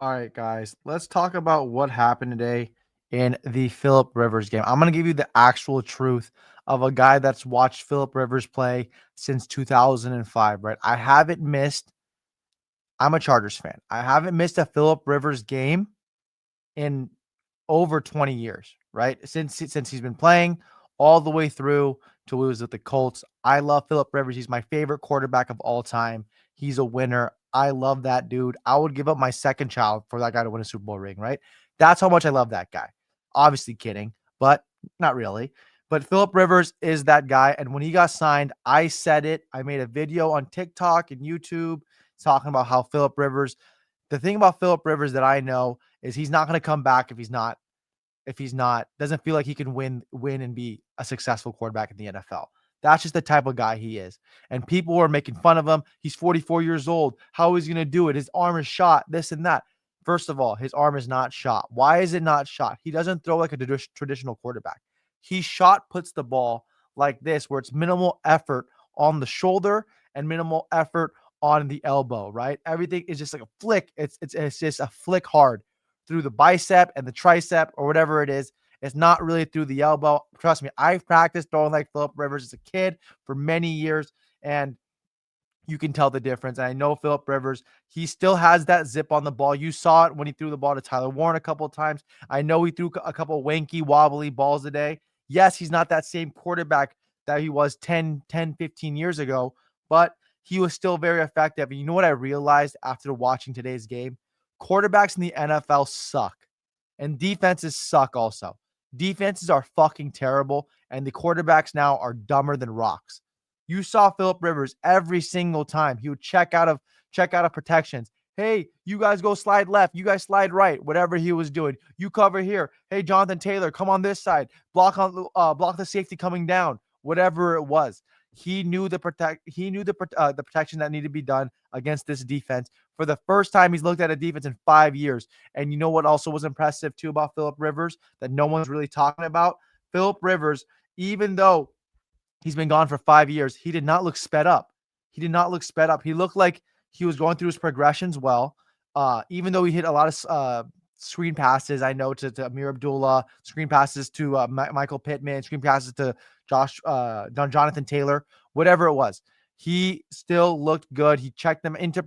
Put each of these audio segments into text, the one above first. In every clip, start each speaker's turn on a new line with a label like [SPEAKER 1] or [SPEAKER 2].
[SPEAKER 1] All right, guys, let's talk about what happened today in the Philip Rivers game. I'm going to give you the actual truth of a guy that's watched Philip Rivers play since 2005, right? I'm a Chargers fan. I haven't missed a Philip Rivers game in over 20 years, right? Since he's been playing all the way through to lose with the Colts. I love Philip Rivers. He's my favorite quarterback of all time. He's a winner. I love that dude. I would give up my second child for that guy to win a Super Bowl ring, right? That's how much I love that guy. Obviously kidding, but not really. But Philip Rivers is that guy. And when he got signed, I said it. I made a video on TikTok and YouTube talking about how the thing about Philip Rivers that I know is he's not going to come back if he's not doesn't feel like he can win and be a successful quarterback in the NFL. That's just the type of guy he is. And people were making fun of him. He's 44 years old. How is he going to do it? His arm is shot, this and that. First of all, his arm is not shot. Why is it not shot? He doesn't throw like a traditional quarterback. He shot puts the ball like this, where it's minimal effort on the shoulder and minimal effort on the elbow, right? Everything is just like a flick. It's just a flick hard through the bicep and the tricep or whatever it is. It's not really through the elbow. Trust me, I've practiced throwing like Philip Rivers as a kid for many years, and you can tell the difference. And I know Philip Rivers, he still has that zip on the ball. You saw it when he threw the ball to Tyler Warren a couple of times. I know he threw a couple of wanky, wobbly balls today. Yes, he's not that same quarterback that he was 15 years ago, but he was still very effective. And you know what I realized after watching today's game? Quarterbacks in the NFL suck, and defenses suck also. Defenses are fucking terrible, and the quarterbacks now are dumber than rocks. You saw Philip Rivers every single time. He would check out of protections. Hey, you guys go slide left. You guys slide right. Whatever he was doing, you cover here. Hey, Jonathan Taylor, come on this side. Block the safety coming down. Whatever it was, he knew the protection that needed to be done against this defense. For the first time, he's looked at a defense in 5 years. And you know what also was impressive too about Philip Rivers that no one's really talking about? Philip Rivers, even though he's been gone for 5 years, he did not look sped up. He did not look sped up. He looked like he was going through his progressions well. Even though he hit a lot of screen passes, I know to Amir Abdullah, screen passes to Michael Pittman, screen passes to Jonathan Taylor, whatever it was. He still looked good. He checked them into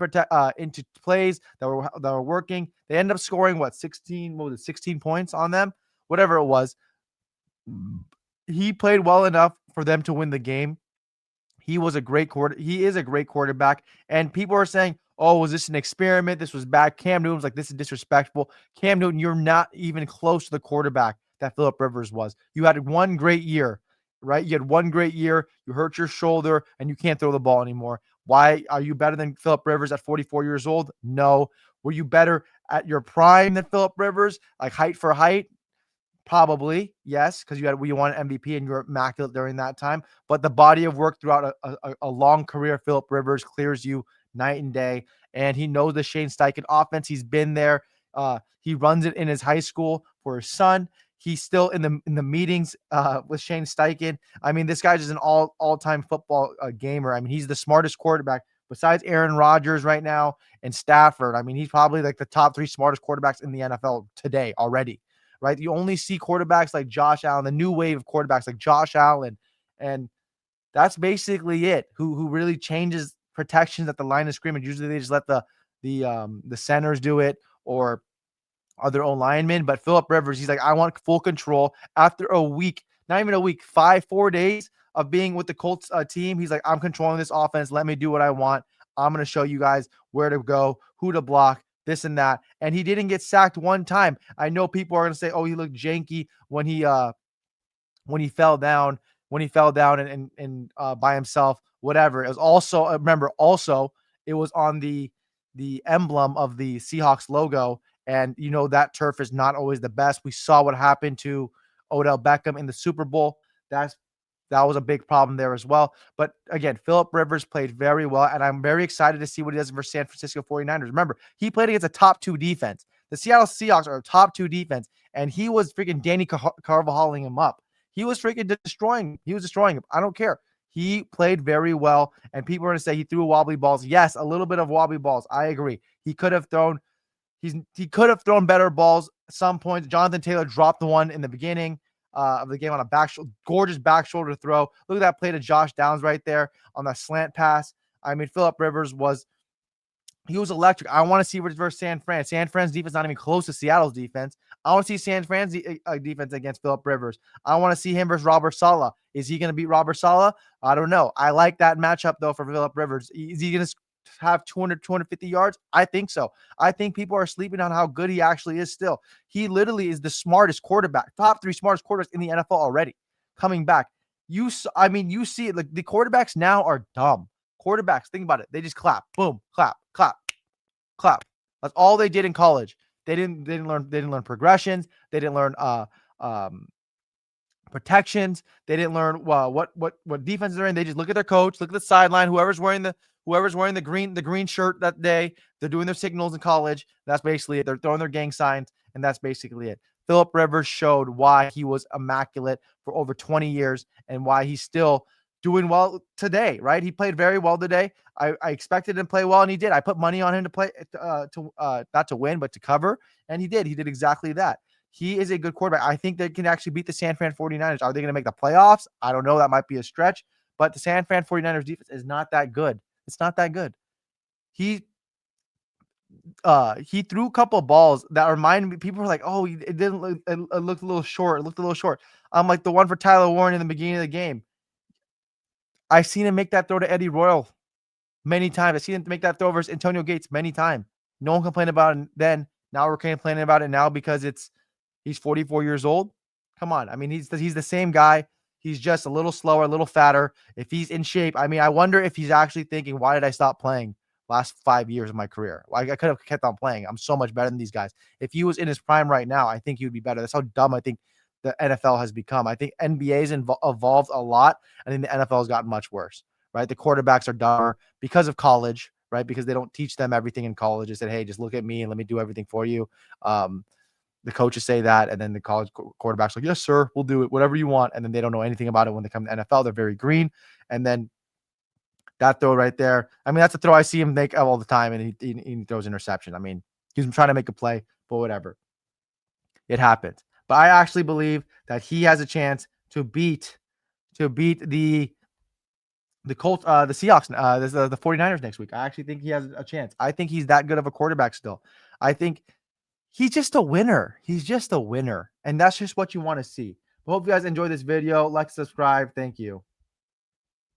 [SPEAKER 1] plays that were working. They ended up scoring 16, what was it, 16 points on them, whatever it was. He played well enough for them to win the game. He is a great quarterback. And people are saying, oh, was this an experiment? This was bad. Cam Newton's like, this is disrespectful. Cam Newton, you're not even close to the quarterback that Philip Rivers was. You had one great year, right? You had one great year. You hurt your shoulder and you can't throw the ball anymore. Why are you better than Philip Rivers at 44 years old? No. Were you better at your prime than Philip Rivers? Like height for height? Probably, yes, because you won MVP and you were immaculate during that time. But the body of work throughout a long career, Philip Rivers clears you night and day, and he knows the Shane Steichen offense. He's been there. He runs it in his high school for his son. He's still in the meetings with Shane Steichen. I mean, this guy's just an all-time football gamer. I mean, he's the smartest quarterback besides Aaron Rodgers right now and Stafford. I mean, he's probably like the top three smartest quarterbacks in the NFL today already, right? You only see quarterbacks like Josh Allen, the new wave of quarterbacks like Josh Allen, and that's basically it. Who really changes protections at the line of scrimmage? Usually they just let the centers do it or other own linemen. But Philip Rivers, he's like, I want full control. After a week, not even a week, 4 days of being with the Colts team, he's like, I'm controlling this offense. Let me do what I want. I'm going to show you guys where to go, who to block, this and that. And he didn't get sacked one time. I know people are going to say, oh, he looked janky when he fell down, and by himself, whatever. It was also, remember, also it was on the emblem of the Seahawks logo, and you know that turf is not always the best. We saw what happened to Odell Beckham in the Super Bowl. That was a big problem there as well. But again, Philip Rivers played very well, and I'm very excited to see what he does for San Francisco 49ers. Remember, he played against a top two defense. The Seattle Seahawks are a top two defense, and he was freaking Danny Carvajaling him up. He was freaking destroying him. He was destroying him. I don't care. He played very well, and people are going to say he threw wobbly balls. Yes, a little bit of wobbly balls. I agree. He could have thrown better balls at some points. Jonathan Taylor dropped the one in the beginning of the game on a gorgeous back shoulder throw. Look at that play to Josh Downs right there on that slant pass. I mean, Philip Rivers was electric. I want to see versus San Fran. San Fran's defense not even close to Seattle's defense. I want to see San Fran's defense against Philip Rivers. I want to see him versus Robert Saleh. Is he going to beat Robert Saleh? I don't know. I like that matchup though for Philip Rivers. Is he going to have 200, 250 yards? I think so. I think people are sleeping on how good he actually is still. He literally is the smartest quarterback, top 3 smartest quarterbacks in the NFL already coming back. You see it. Like the quarterbacks now are dumb. Quarterbacks, think about it. They just clap, boom, clap, clap, clap. That's all they did in college. They didn't learn progressions. They didn't learn protections. They didn't learn what defenses they're in. They just look at their coach, look at the sideline. Whoever's wearing the green shirt that day, they're doing their signals in college. That's basically it. They're throwing their gang signs, and that's basically it. Philip Rivers showed why he was immaculate for over 20 years and why he's still doing well today, right? He played very well today. I expected him to play well, and he did. I put money on him to play, not to win, but to cover, and he did. He did exactly that. He is a good quarterback. I think they can actually beat the San Fran 49ers. Are they going to make the playoffs? I don't know. That might be a stretch, but the San Fran 49ers defense is not that good. It's not that good. He threw a couple of balls that reminded me. People were like, "Oh, it didn't look. It looked a little short. It looked a little short." I'm like the one for Tyler Warren in the beginning of the game. I've seen him make that throw to Eddie Royal many times. I've seen him make that throw versus Antonio Gates many times. No one complained about it then. Now we're complaining about it now because he's 44 years old. Come on. I mean, he's the same guy. He's just a little slower, a little fatter. If he's in shape, I mean, I wonder if he's actually thinking, why did I stop playing last 5 years of my career? I could have kept on playing. I'm so much better than these guys. If he was in his prime right now, I think he would be better. That's how dumb I think the NFL has become. I think NBA's evolved a lot. I think the NFL has gotten much worse, right? The quarterbacks are dumber because of college, right? Because they don't teach them everything in college. They said, hey, just look at me and let me do everything for you. The coaches say that, and then the college quarterbacks like, yes, sir, we'll do it, whatever you want. And then they don't know anything about it when they come to NFL. They're very green. And then that throw right there, I mean, that's a throw I see him make all the time, and he throws interception. I mean, he's trying to make a play, but whatever. It happens. But I actually believe that he has a chance to beat the Colts, the Seahawks, the 49ers next week. I actually think he has a chance. I think he's that good of a quarterback still. I think he's just a winner. He's just a winner. And that's just what you want to see. I hope you guys enjoyed this video. Like, subscribe. Thank you.